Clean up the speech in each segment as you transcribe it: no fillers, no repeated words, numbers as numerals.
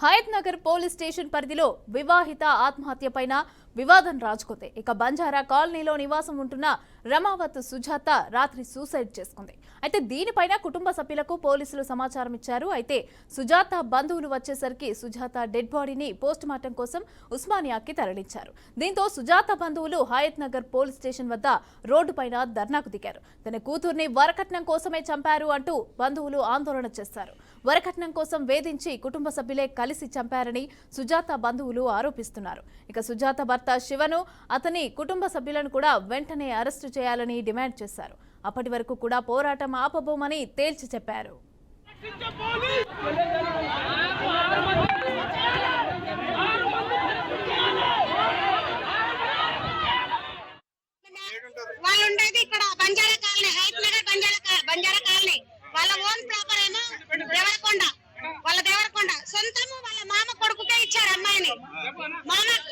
Hayath Nagar police station పరిధిలో వివాహిత ఆత్మహత్య పైన వివాదం రాజుకుంది. ఇక బంజారా కాలనీలో నివాసం ఉంటున్న రమావత్ సుజాత రాత్రి సూసైడ్ చేసుకుంది. అయితే దీనిపైన కుటుంబ సభ్యులకు పోలీసులు సమాచారం ఇచ్చారు. అయితే సుజాత బంధువులు వచ్చేసరికి సుజాత డెడ్ బాడీని పోస్ట్ మార్టం కోసం ఉస్మానియాకి తరలించారు. దీంతో సుజాత బంధువులు హయత్ నగర్ పోలీస్ స్టేషన్ వద్ద రోడ్డుపైన ధర్నాకు దిగారు. తన కూతుర్ని వరకట్నం కోసమే చంపారు అంటూ బంధువులు ఆందోళన చేశారు. వరకట్నం కోసం వేధించి కుటుంబ సభ్యులే కలిసి చంపారని సుజాత బంధువులు ఆరోపిస్తున్నారు. ఇక సుజాత భర్త శివను అతని కుటుంబ సభ్యులను కూడా వెంటనే అరెస్టు చేయాలని డిమాండ్ చేశారు. అప్పటి వరకు కూడా పోరాటం ఆపబోమని తేల్చి చెప్పారు. వాళ్ళు ఉండేది ఇక్కడ బంజారా కాలనీ, హయత్ నగర్ బంజారా కాలనీ. వాళ్ళ ఓన్ ప్రాపర్ ఏమో దేవరకొండ, వాళ్ళ దేవరకొండ సొంతము వాళ్ళ మామ కొడుకుకే ఇచ్చారు అమ్మాయిని.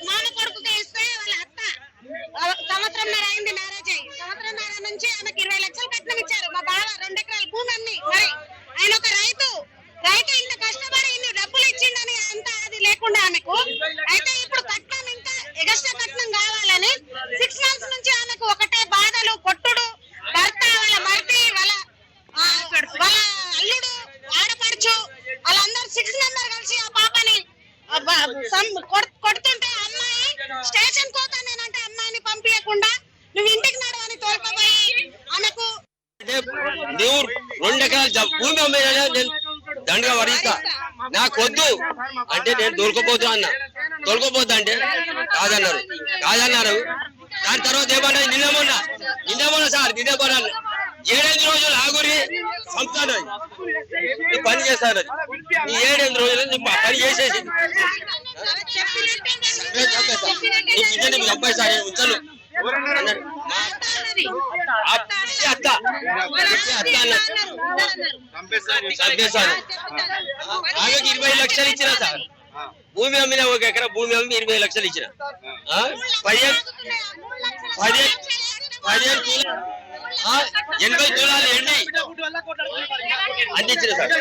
మామ కొడుకుకే ఇస్తే వాళ్ళ అత్త సంవత్సరంన్నర అయింది మ్యారేజ్ అయ్యి. సంవత్సరంన్నర నుంచి ఆమెకి 20 లక్షలు కట్నం ఇచ్చారు. మా బావ 2 ఎకరాల భూమి అన్ని. మరి ఆయన ఒక రైతు ఇంత కష్టపడి ఇన్ని డబ్బులు ఇచ్చిందని అంత అది లేకుండా ఆమెకు. అయితే ఇప్పుడు కట్నం ఇంకా ఎగస్ట్రా కట్నం కావాలని 6 months నుంచి ఆమెకు ఒకటే బాధలు, కొట్టుడు, భర్త, వాళ్ళ మరిది, వాళ్ళ అల్లుడు, ఆడపడుచు వాళ్ళందరూ 6 మెంబర్ కలిసి ఆ పాపని కొడుతుంటే అమ్మాయి స్టేషన్ పోతానేనంటే అమ్మాయిని పంపించకుండా నువ్వు ఇంటికి నడవని తోలుకపోయి ఆమెకు 2 ఎకరాల భూమి అమ్మేయాలి. నేను దండగా వరిస్తా, నాకు వద్దు అంటే నేను తోలుకోపోతా అంటే కాదన్నారు. దాని తర్వాత ఏమన్నా నిన్న సార్ 7 రోజులు ఆగురి సంస్థాను పని చేస్తాను. ఈ 7 రోజులు పని చేసేసి అబ్బాయి సార్ ఉంచను చంపేశాను. ఆమెకి 20 లక్షలు ఇచ్చిన సార్. భూమి అమ్మిన 1 ఎకరా భూమి అమ్మి 20 లక్షలు ఇచ్చిన. 80 తులాలు ఎండి అందించిన సార్.